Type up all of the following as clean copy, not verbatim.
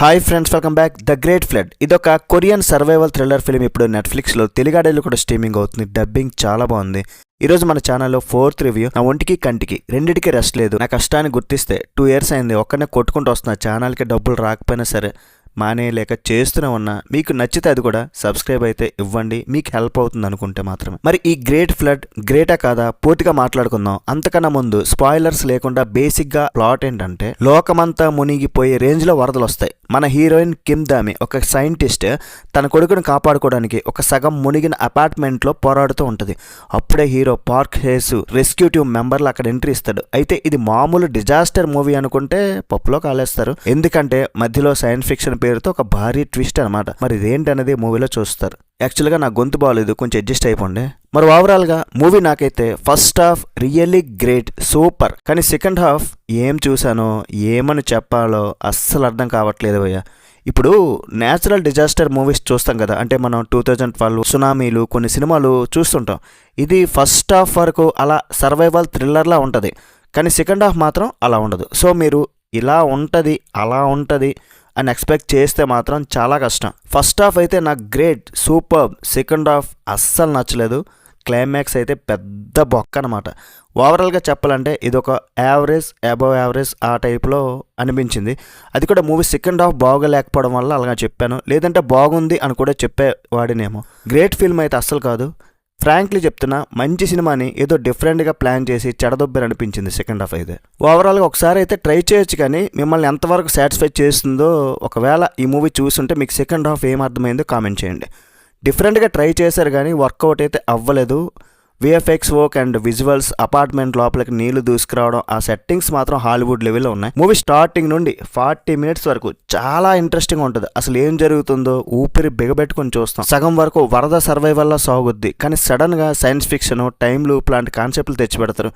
Hi friends, welcome back. The great flood ఇదొక Korean survival thriller film. ఇప్పుడు నెట్ఫ్లిక్స్లో తెలుగాడేలో కూడా స్ట్రీమింగ్ అవుతుంది. డబ్బింగ్ చాలా బాగుంది. ఈరోజు మన ఛానల్లో 4th రివ్యూ. నా ఒంటికి కంటికి రెండింటికి రెస్ట్ లేదు. నా కష్టాన్ని గుర్తిస్తే 2 years అయింది. ఒక్కనే కొట్టుకుంటూ వస్తున్నా. ఛానల్కి డబ్బులు రాకపోయినా సరే మానేయలేక చేస్తూనే ఉన్నా. మీకు నచ్చితే అది కూడా సబ్స్క్రైబ్ అయితే ఇవ్వండి, మీకు హెల్ప్ అవుతుంది అనుకుంటే మాత్రమే. మరి ఈ గ్రేట్ ఫ్లడ్ గ్రేటా కాదా పూర్తిగా మాట్లాడుకుందాం. అంతకన్నా ముందు స్పాయిలర్స్ లేకుండా బేసిక్గా ప్లాట్ ఏంటంటే, లోకమంతా మునిగిపోయే రేంజ్లో వరదలు వస్తాయి. మన హీరోయిన్ కిమ్ దామి ఒక సైంటిస్ట్ తన కొడుకును కాపాడుకోవడానికి ఒక సగం మునిగిన అపార్ట్మెంట్లో పోరాడుతూ ఉంటుంది. అప్పుడే హీరో పార్క్ హేసు రెస్క్యూ టీమ్ మెంబర్లు అక్కడ ఎంట్రీ ఇస్తాడు. అయితే ఇది మామూలు డిజాస్టర్ మూవీ అనుకుంటే పప్పులో కాలేస్తారు. ఎందుకంటే మధ్యలో సైన్స్ ఫిక్షన్ పేరుతో ఒక భారీ ట్విస్ట్ అనమాట. మరి ఇదేంటనేది మూవీలో చూస్తారు. యాక్చువల్గా నా గొంతు బాగాలేదు, కొంచెం అడ్జస్ట్ అయిపోండి. మరి ఓవరాల్గా మూవీ నాకైతే first half really great, super. కానీ సెకండ్ హాఫ్ ఏం చూసానో ఏమని చెప్పాలో అస్సలు అర్థం కావట్లేదు భయ్య. ఇప్పుడు న్యాచురల్ డిజాస్టర్ మూవీస్ చూస్తాం కదా, అంటే మనం 2012 సునామీలు కొన్ని సినిమాలు చూస్తుంటాం. ఇది ఫస్ట్ హాఫ్ వరకు అలా సర్వైవల్ థ్రిల్లర్లా ఉంటుంది, కానీ సెకండ్ హాఫ్ మాత్రం అలా ఉండదు. సో మీరు ఇలా ఉంటుంది అలా ఉంటుంది అని ఎక్స్పెక్ట్ చేస్తే మాత్రం చాలా కష్టం. ఫస్ట్ హాఫ్ అయితే నాకు గ్రేట్, సూపర్. సెకండ్ హాఫ్ అస్సలు నచ్చలేదు. క్లైమాక్స్ అయితే పెద్ద బొక్క అనమాట. ఓవరాల్గా చెప్పాలంటే ఇది ఒక యావరేజ్, అబవ్ యావరేజ్ ఆ టైప్లో అనిపించింది. అది కూడా మూవీ సెకండ్ హాఫ్ బాగోలేకపోవడం వల్ల అలాగా చెప్పాను. లేదంటే బాగుంది అని కూడా చెప్పేవాడినేమో. గ్రేట్ ఫిల్మ్ అయితే అస్సలు కాదు. ఫ్రాంక్లీ చెప్తున్నా, మంచి సినిమాని ఏదో డిఫరెంట్గా ప్లాన్ చేసి చెడదొబ్బని అనిపించింది సెకండ్ హాఫ్ అయితే. ఓవరాల్గా ఒకసారి అయితే ట్రై చేయొచ్చు, కానీ మిమ్మల్ని ఎంతవరకు సాటిస్ఫై చేస్తుందో, ఒకవేళ ఈ మూవీ చూస్తుంటే మీకు సెకండ్ హాఫ్ ఏం అర్థమైందో కామెంట్ చేయండి. డిఫరెంట్గా ట్రై చేశారు కానీ వర్కౌట్ అయితే అవ్వలేదు. VFX work and visuals, apartment లోపలికి నీళ్లు దూసుకురావడం, ఆ సెట్టింగ్స్ మాత్రం హాలీవుడ్ లెవెల్లో ఉన్నాయి. మూవీ స్టార్టింగ్ నుండి 40 minutes వరకు చాలా ఇంట్రెస్టింగ్ ఉంటుంది. అసలు ఏం జరుగుతుందో ఊపిరి బిగబెట్టుకుని చూస్తాం. సగం వరకు వరద సర్వైవల్లా సాగుద్ది, కానీ సడన్గా సైన్స్ ఫిక్షన్, టైమ్ లూప్ లాంటి కాన్సెప్ట్లు తెచ్చిపెడతారు.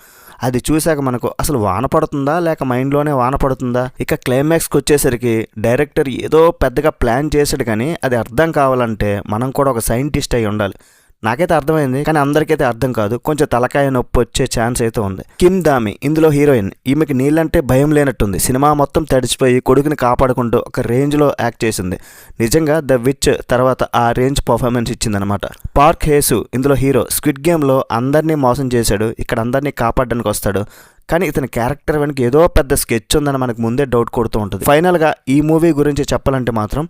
అది చూశాక మనకు అసలు వాన పడుతుందా లేక మైండ్లోనే వాన పడుతుందా. ఇక క్లైమాక్స్కి వచ్చేసరికి డైరెక్టర్ ఏదో పెద్దగా ప్లాన్ చేశాడు, కానీ అది అర్థం కావాలంటే మనం కూడా ఒక సైంటిస్ట్ అయి ఉండాలి. నాకైతే అర్థమైంది, కానీ అందరికైతే అర్థం కాదు. కొంచెం తలకాయ నొప్పి వచ్చే ఛాన్స్ అయితే ఉంది. కిమ్ దామి ఇందులో హీరోయిన్. ఈమెకి నీళ్ళంటే భయం లేనట్టుంది. సినిమా మొత్తం తడిచిపోయి కొడుకుని కాపాడుకుంటూ ఒక రేంజ్లో యాక్ట్ చేసింది. నిజంగా ద విచ్ తర్వాత ఆ రేంజ్ పర్ఫార్మెన్స్ ఇచ్చిందనమాట. పార్క్ హేసు ఇందులో హీరో. స్క్విడ్ గేమ్లో అందరినీ మోసం చేశాడు, ఇక్కడ అందరినీ కాపాడడానికి వస్తాడు. కానీ ఇతని క్యారెక్టర్ వెనక ఏదో పెద్ద స్కెచ్ ఉందని మనకు ముందే డౌట్ కొడుతూ ఉంటుంది. ఫైనల్గా ఈ మూవీ గురించి చెప్పాలంటే మాత్రం,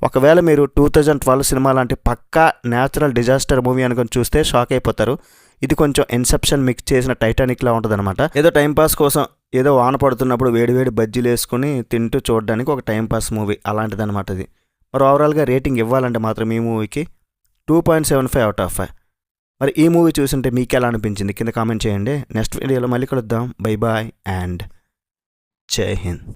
ఒకవేళ మీరు 2012 సినిమా లాంటి పక్కా న్యాచురల్ డిజాస్టర్ మూవీ అనుకుని చూస్తే షాక్ అయిపోతారు. ఇది కొంచెం ఇన్సెప్షన్ మిక్స్ చేసిన టైటానిక్లా ఉంటుంది అనమాట. ఏదో టైంపాస్ కోసం ఏదో వాన పడుతున్నప్పుడు వేడివేడి బజ్జీలు వేసుకుని తింటూ చూడడానికి ఒక టైంపాస్ మూవీ అలాంటిది అనమాట ఇది. మరి ఓవరాల్గా రేటింగ్ ఇవ్వాలంటే మాత్రం ఈ మూవీకి 2.75 out of 5. మరి ఈ మూవీ చూసింటే మీకు ఎలా అనిపించింది కింద కామెంట్ చేయండి. నెక్స్ట్ వీడియోలో మళ్ళీ కలుద్దాం. బై బాయ్ అండ్ జై హింద్.